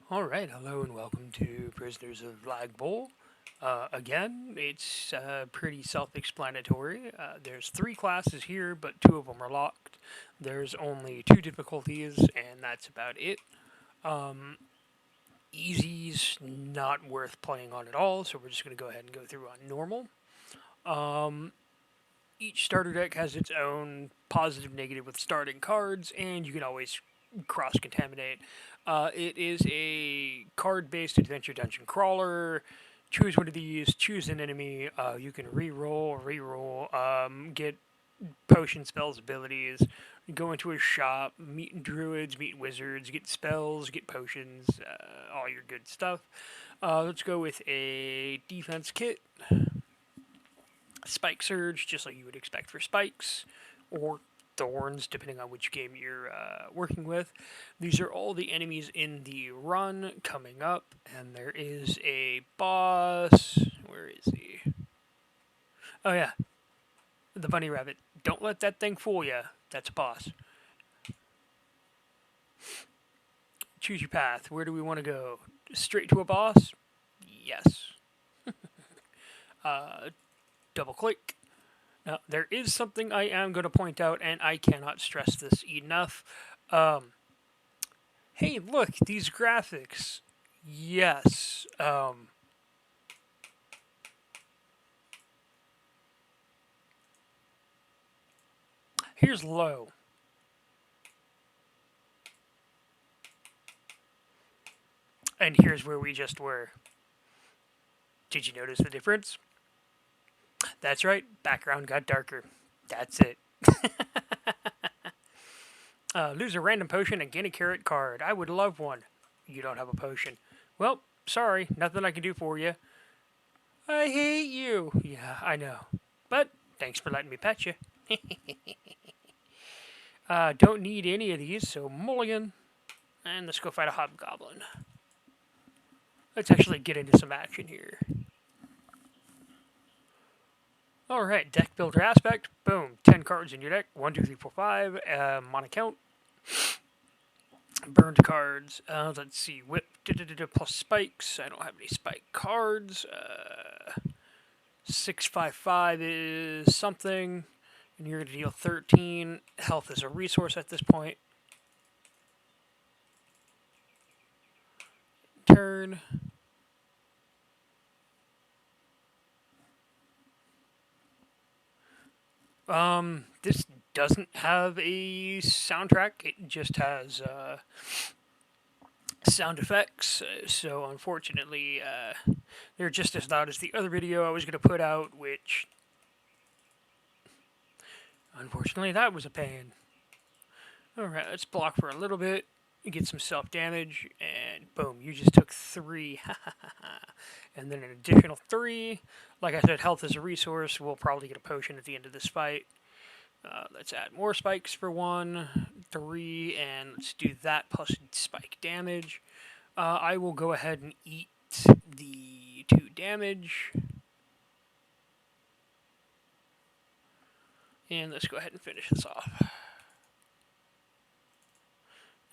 Alright, hello and welcome to Prisoners of Ulag'Bol. Again, it's pretty self-explanatory. There's three classes here, but two of them are locked. There's only two difficulties, and that's about it. Um, Easy's not worth playing on at all, so we're just going to go ahead and go through on normal. Um, each starter deck has its own positive, negative with starting cards, and you can always cross contaminate. It is a card based adventure dungeon crawler. Choose one of these, choose an enemy. You can re-roll, get potion spells, abilities, go into a shop, meet druids, meet wizards, get spells, get potions, all your good stuff. Let's go with a defense kit. Spike Surge, just like you would expect for spikes, or thorns, depending on which game you're working with. These are all the enemies in the run coming up, and there is a boss. Where is he? Oh, yeah, the bunny rabbit. Don't let that thing fool you. That's a boss. Choose your path. Where do we want to go? Straight to a boss? Yes. Uh, Double click. Now, there is something I am going to point out, and I cannot stress this enough. Um, hey, look, these graphics. Yes. Here's low. And here's where we just were. Did you notice the difference? That's right, background got darker. That's it. Lose a random potion and gain a carrot card. I would love one. You don't have a potion. Well, sorry, nothing I can do for you. I hate you. Yeah, I know. But thanks for letting me pet you. Don't need any of these, so mulligan. And let's go fight a hobgoblin. Let's actually get into some action here. Alright, deck builder aspect. Boom. 10 cards in your deck. 1, 2, 3, 4, 5. On account. Burned cards. Let's see. Whip plus spikes. I don't have any spike cards. 655 is something. And you're going to deal 13. Health is a resource at this point. Turn. This doesn't have a soundtrack. It just has sound effects. So unfortunately, they're just as loud as the other video I was going to put out, which unfortunately that was a pain. Alright, let's block for a little bit, get some self damage, and boom, you just took 3. And then an additional 3. Like I said, health is a resource. We'll probably get a potion at the end of this fight. Let's add more spikes for 1, 3, and let's do that plus spike damage. I will go ahead and eat the 2 damage. And let's go ahead and finish this off.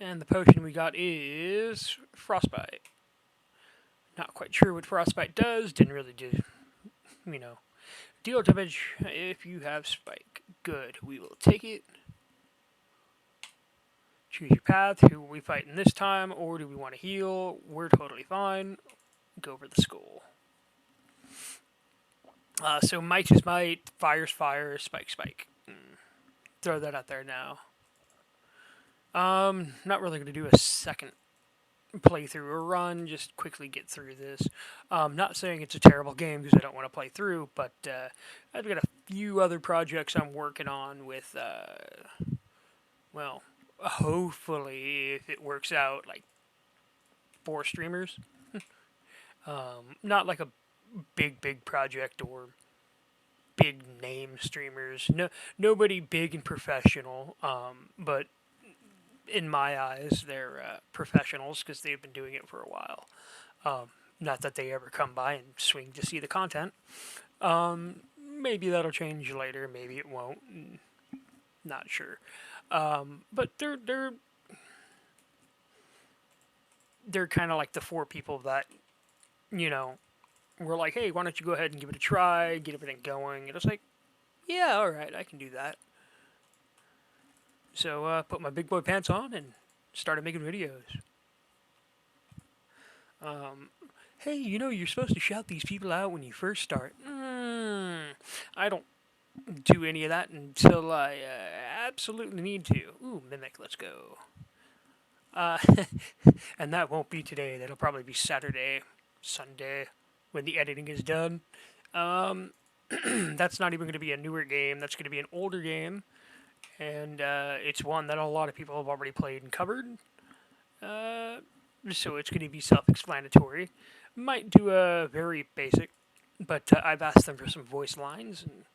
And the potion we got is Frostbite. Not quite sure what Frostbite does. Didn't really do, you know. Deal damage if you have Spike. Good. We will take it. Choose your path. Who are we fighting this time? Or do we want to heal? We're totally fine. Go for the skull. So might is might, fire's fire, spike, spike. Throw that out there now. Not really going to do a second playthrough or run, just quickly get through this. Not saying it's a terrible game because I don't want to play through, but I've got a few other projects I'm working on with, well, hopefully, if it works out, like 4 streamers. Not like a big project or big name streamers. No, nobody big and professional. But in my eyes, they're professionals because they've been doing it for a while. Not that they ever come by and swing to see the content. Maybe that'll change later. Maybe it won't. Not sure. But they're kind of like the four people that, you know, were like, hey, why don't you go ahead and give it a try, get everything going? And it's like, yeah, all right, I can do that. So put my big boy pants on and started making videos. Hey, you're supposed to shout these people out when you first start. I don't do any of that until I absolutely need to. Ooh, Mimic, let's go. Uh, and that won't be today. That'll probably be Saturday, Sunday, when the editing is done. Um, that's not even going to be a newer game. That's going to be an older game, and it's one that a lot of people have already played and covered. Uh, so it's going to be self-explanatory. Might do a very basic, but I've asked them for some voice lines, and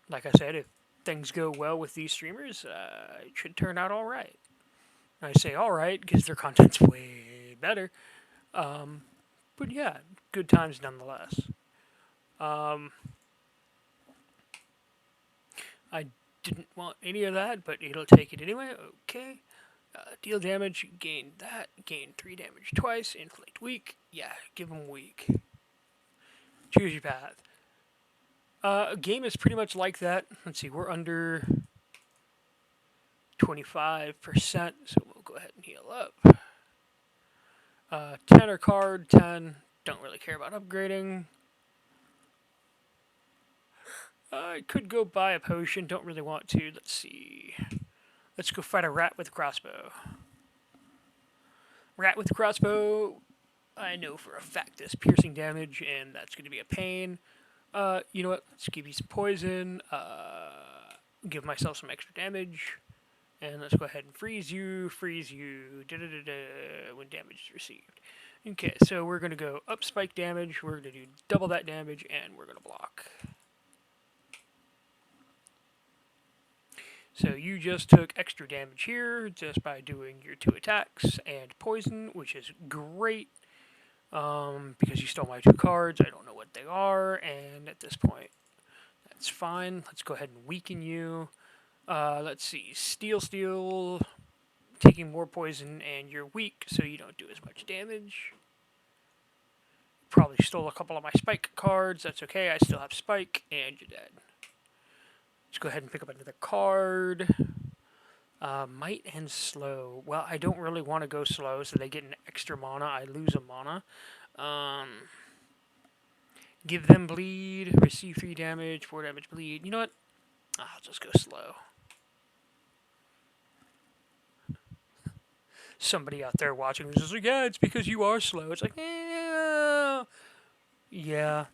like I said, if things go well with these streamers, it should turn out all right. I say all right because their content's way better. But yeah, good times nonetheless. Um, I didn't want any of that, but it'll take it anyway. Okay. Deal damage, gain that, gain 3 damage twice, inflict weak. Yeah, give them weak. Choose your path. A game is pretty much like that. Let's see, we're under 25%, so we'll go ahead and heal up. 10 or card, 10. Don't really care about upgrading. I could go buy a potion, don't really want to. Let's see. Let's go fight a rat with a crossbow. Rat with a crossbow, I know for a fact does piercing damage, and that's going to be a pain. You know what? Let's give you some poison. Give myself some extra damage. And let's go ahead and freeze you. When damage is received. Okay, so we're going to go up spike damage. We're going to do double that damage, and we're going to block. So you just took extra damage here just by doing your 2 attacks and poison, which is great. Because you stole my 2 cards. I don't know what they are, and at this point, that's fine. Let's go ahead and weaken you. Let's see. Steel, taking more poison, and you're weak, so you don't do as much damage. Probably stole a couple of my spike cards. That's okay. I still have spike, and you're dead. Let's go ahead and pick up another card. Might and slow. Well, I don't really want to go slow, so they get an extra mana. I lose a mana. Give them bleed. Receive 3 damage, 4 damage bleed. You know what? I'll just go slow. Somebody out there watching is just like, yeah, it's because you are slow. It's like, yeah.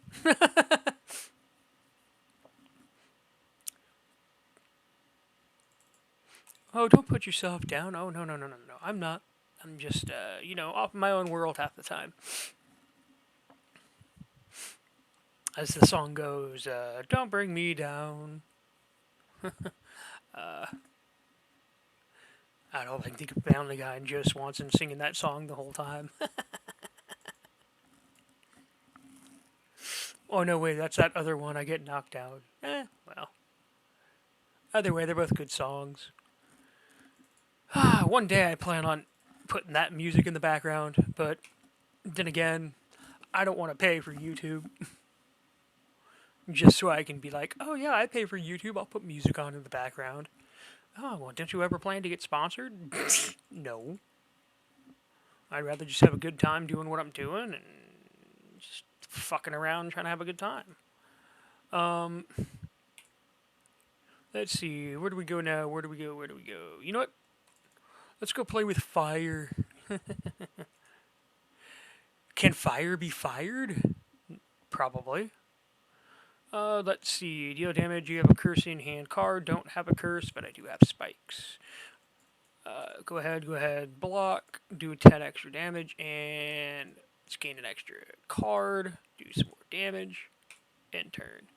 Oh, don't put yourself down. Oh, no. I'm not. I'm just, off in my own world half the time. As the song goes, don't bring me down. I don't think of Family Guy and Joe Swanson singing that song the whole time. Oh, no, wait, that's that other one. I get knocked out. Well. Either way, they're both good songs. One day I plan on putting that music in the background, but then again, I don't want to pay for YouTube. Just so I can be like, oh yeah, I pay for YouTube, I'll put music on in the background. Oh, well, didn't you ever plan to get sponsored? No. I'd rather just have a good time doing what I'm doing and just fucking around trying to have a good time. Let's see, where do we go now? Where do we go? You know what? Let's go play with fire. Can fire be fired? Probably. Let's see. Deal damage. You have a curse in hand card. Don't have a curse, but I do have spikes. Go ahead. Block. Do 10 extra damage, and let's gain an extra card. Do some more damage. End turn.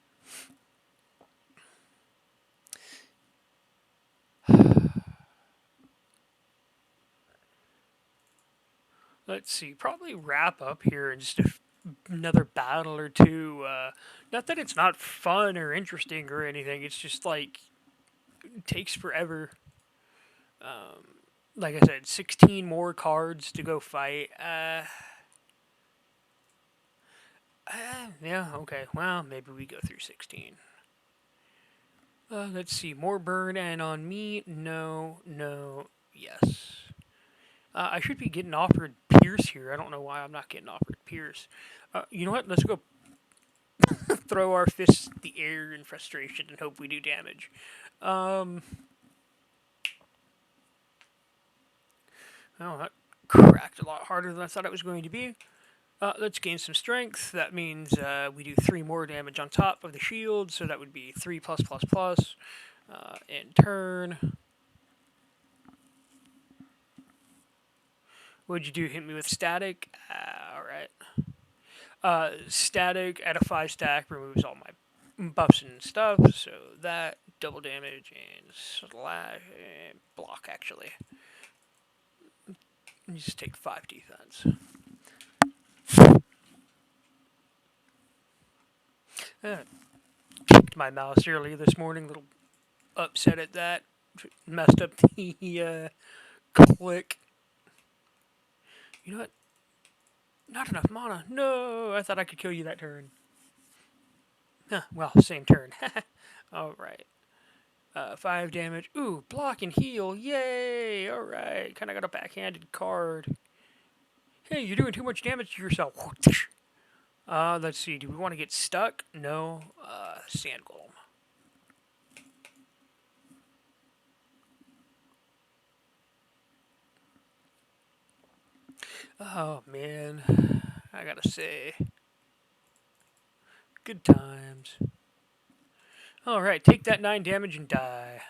Let's see. Probably wrap up here in just another battle or two. Not that it's not fun or interesting or anything. It's just like it takes forever. like I said, 16 more cards to go fight. Yeah, okay. Well, maybe we go through 16. Let's see. More burn and on me. No, no, yes. I should be getting offered Pierce here. I don't know why I'm not getting offered Pierce. You know what? Let's go throw our fists in the air in frustration and hope we do damage. Um, oh, that cracked a lot harder than I thought it was going to be. Let's gain some strength. That means we do 3 more damage on top of the shield, so that would be 3 plus plus plus. In turn, what'd you do? Hit me with static? Alright. Static at a 5 stack removes all my buffs and stuff, so that double damage and slash block actually. You just take 5 defense. Uh, Kicked my mouse earlier this morning. Little upset at that. Messed up the click. You know what? Not enough mana. No, I thought I could kill you that turn. Huh, well, same turn. Alright. 5 damage. Ooh, block and heal. Yay! Alright. Kind of got a backhanded card. Hey, you're doing too much damage to yourself. Let's see. Do we want to get stuck? No. Sand golem. Oh, man. I gotta say. Good times. Alright, take that 9 damage and die.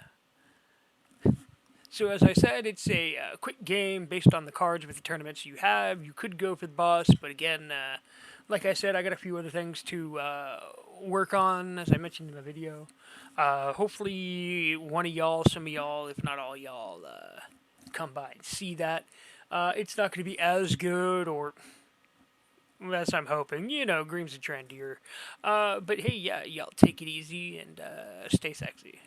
So as I said, it's a quick game based on the cards with the tournaments you have. You could go for the boss, but again, like I said, I got a few other things to work on, as I mentioned in the video. Hopefully one of y'all, some of y'all, if not all y'all, come by and see that. It's not going to be as good, or as I'm hoping. You know, Greem's a trendier. But hey, yeah, y'all take it easy and stay sexy.